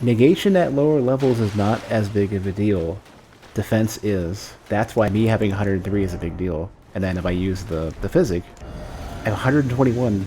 Negation at lower levels is not as big of a deal. Defense is. That's why me having 103 is a big deal. And then if I use the physic, I have 121.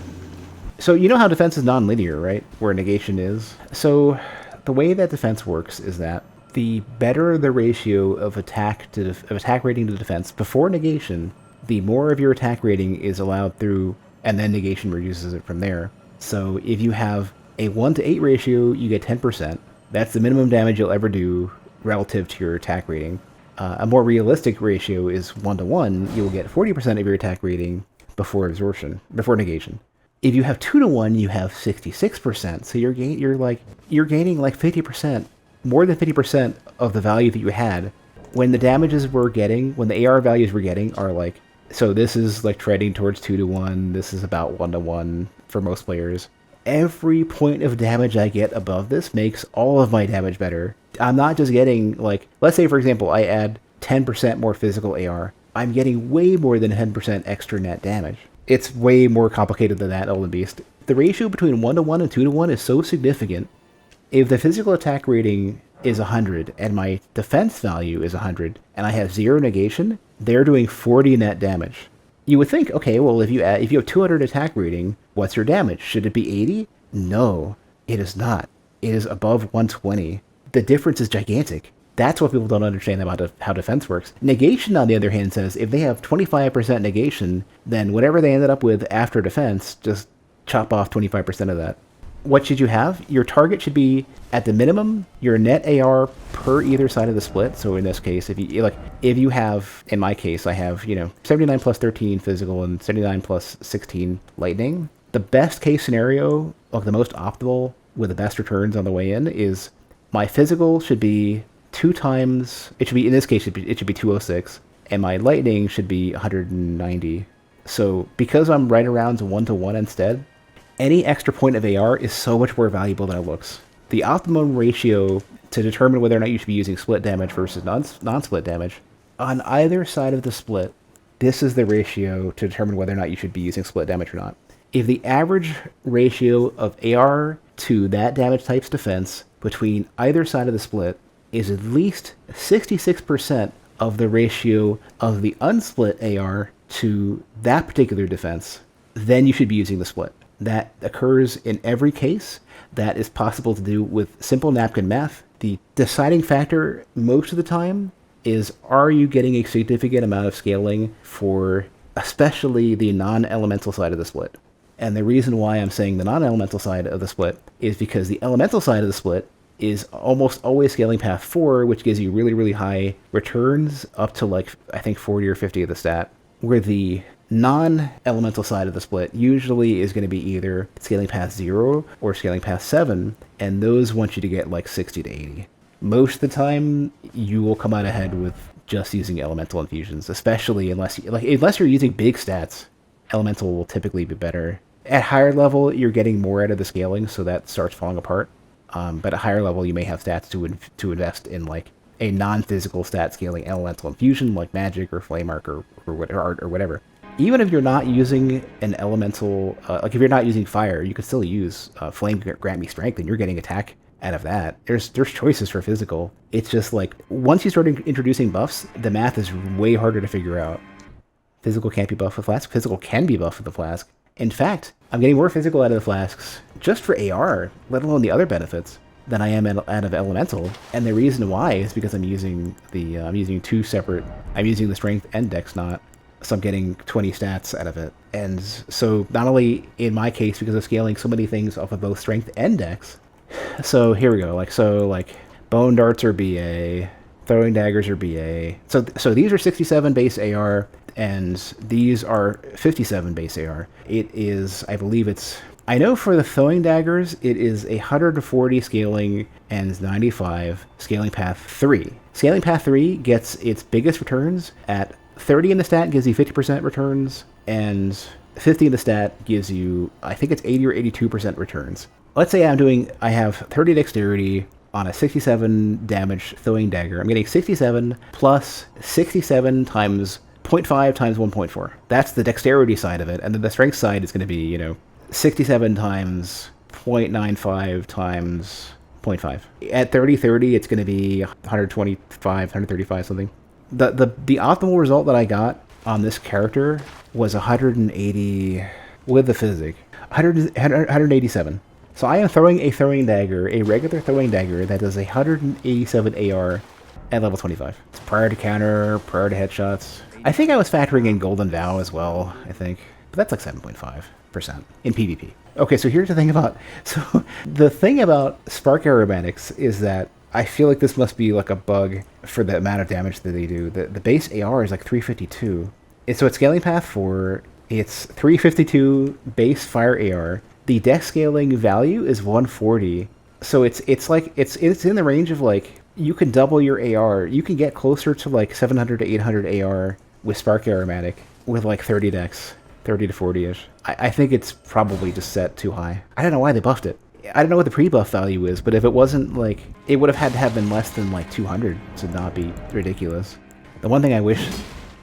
So you know how defense is non-linear, right? Where negation is. So the way that defense works is that the better the ratio of attack rating to defense before negation, the more of your attack rating is allowed through, and then negation reduces it from there. So if you have a 1 to 8 ratio, you get 10%. That's the minimum damage you'll ever do relative to your attack rating. A more realistic ratio is 1 to 1. You'll get 40% of your attack rating before negation. If you have 2 to 1, you have 66%. So you're gaining like 50%, more than 50% of the value that you had when the damages we're getting, when the AR values we're getting are like, so this is like trending towards 2 to 1. This is about 1 to 1 for most players. Every point of damage I get above this makes all of my damage better. I'm not just getting, like, let's say, for example, I add 10% more physical AR. I'm getting way more than 10% extra net damage. It's way more complicated than that, Elden Beast. The ratio between 1 to 1 and 2 to 1 is so significant. If the physical attack rating is 100 and my defense value is 100 and I have 0 negation, they're doing 40 net damage. You would think, okay, well, if you have 200 attack rating, what's your damage? Should it be 80? No, it is not. It is above 120. The difference is gigantic. That's what people don't understand about how defense works. Negation, on the other hand, says if they have 25% negation, then whatever they ended up with after defense, just chop off 25% of that. What should you have? Your target should be, at the minimum, your net AR per either side of the split. So in this case, if you have, in my case, I have, 79 plus 13 physical and 79 plus 16 lightning. The best case scenario, like the most optimal with the best returns on the way in, is my physical should be 2 times, it should be, in this case, it should be 206, and my lightning should be 190. So because I'm right around 1 to 1 instead, any extra point of AR is so much more valuable than it looks. The optimum ratio to determine whether or not you should be using split damage versus non-split damage, on either side of the split, this is the ratio to determine whether or not you should be using split damage or not. If the average ratio of AR to that damage type's defense between either side of the split is at least 66% of the ratio of the unsplit AR to that particular defense, then you should be using the split. That occurs in every case. That is possible to do with simple napkin math. The deciding factor most of the time is, are you getting a significant amount of scaling for especially the non-elemental side of the split? And the reason why I'm saying the non-elemental side of the split is because the elemental side of the split is almost always scaling path 4, which gives you really, really high returns up to like, I think 40 or 50 of the stat, where the non-elemental side of the split usually is going to be either scaling past 0 or scaling past 7, and those want you to get like 60 to 80. Most of the time, you will come out ahead with just using elemental infusions, especially unless you're using big stats. Elemental will typically be better. At higher level, you're getting more out of the scaling, so that starts falling apart. But at higher level, you may have stats to invest in like a non-physical stat scaling elemental infusion, like magic or flame arc or art or whatever. Even if you're not using an elemental, like if you're not using fire, you can still use flame grant me strength, and you're getting attack out of that. There's choices for physical. It's just like once you start introducing buffs, the math is way harder to figure out. Physical can't be buffed with flask. Physical can be buffed with the flask. In fact, I'm getting more physical out of the flasks just for AR, let alone the other benefits, than I am out of elemental. And the reason why is because I'm using two separate. I'm using the strength and dex knot. So I'm getting 20 stats out of it. And so not only in my case, because of scaling so many things off of both strength and dex. So here we go. Like bone darts are BA, throwing daggers are BA. So these are 67 base AR, and these are 57 base AR. It is, I know for the throwing daggers, it is 140 scaling and 95 scaling path 3. Scaling path 3 gets its biggest returns at 30 in the stat gives you 50% returns, and 50 in the stat gives you, I think it's 80 or 82% returns. Let's say I have 30 dexterity on a 67 damage throwing dagger. I'm getting 67 plus 67 times 0.5 times 1.4. That's the dexterity side of it, and then the strength side is going to be, 67 times 0.95 times 0.5. At 30-30, it's going to be 125, 135 something. The optimal result that I got on this character was 180 with the physic. 187. So I am throwing a throwing dagger, a regular throwing dagger that does 187 AR at level 25. It's prior to counter, prior to headshots. I think I was factoring in Golden Vow as well, I think. But that's like 7.5% in PvP. Okay, so here's the thing about... So the thing about Spark Aromatics is that I feel like this must be like a bug for the amount of damage that they do. The base AR is like 352. So it's scaling path 4. It's 352 base fire AR. The dex scaling value is 140. So it's in the range of like, you can double your AR. You can get closer to like 700 to 800 AR with Spark Aromatic with like 30 dex, 30 to 40-ish. I think it's probably just set too high. I don't know why they buffed it. I don't know what the pre-buff value is, but if it wasn't like, it would have had to have been less than like 200 to not be ridiculous. The one thing I wish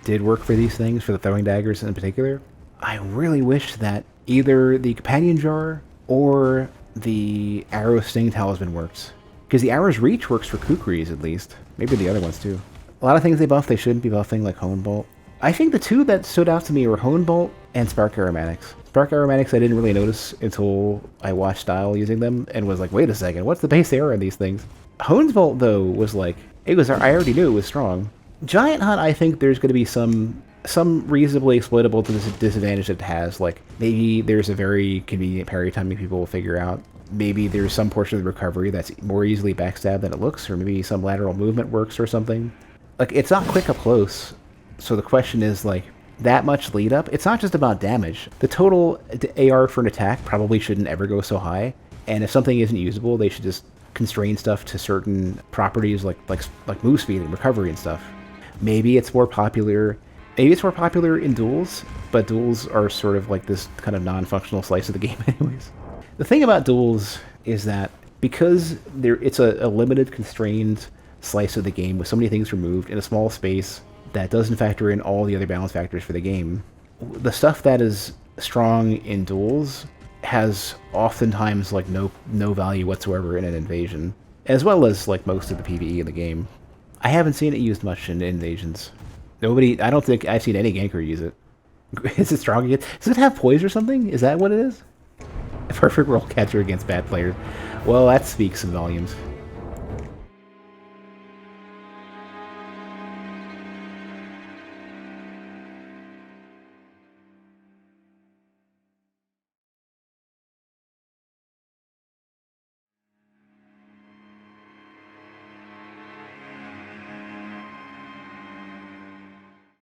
did work for these things, for the throwing daggers in particular, I really wish that either the companion jar or the arrow sting talisman works. Because the arrow's reach works for kukris at least. Maybe the other ones too. A lot of things they buff they shouldn't be buffing, like Hone Bolt. I think the two that stood out to me were Hone Bolt and Spark Aromatics. Spark Aromatics I didn't really notice until I watched Style using them and was like, wait a second, what's the base AR on these things? Hone's Bolt though was like, I already knew it was strong. Giant Hunt, I think there's going to be some reasonably exploitable disadvantage that it has. Like, maybe there's a very convenient parry timing people will figure out. Maybe there's some portion of the recovery that's more easily backstabbed than it looks, or maybe some lateral movement works or something. Like, it's not quick up close, so the question is, like, that much lead up? It's not just about damage. The total AR for an attack probably shouldn't ever go so high, and if something isn't usable, they should just constrain stuff to certain properties like move speed and recovery and stuff. Maybe it's more popular in duels, but duels are sort of like this kind of non-functional slice of the game anyways. The thing about duels is that because it's a limited, constrained slice of the game with so many things removed in a small space that doesn't factor in all the other balance factors for the game, the stuff that is strong in duels has oftentimes like no value whatsoever in an invasion, as well as like most of the PvE in the game. I haven't seen it used much in invasions. I don't think I've seen any ganker use it. Is it strong against? Does it have poise or something? Is that what it is? A perfect roll catcher against bad players. Well, that speaks some volumes.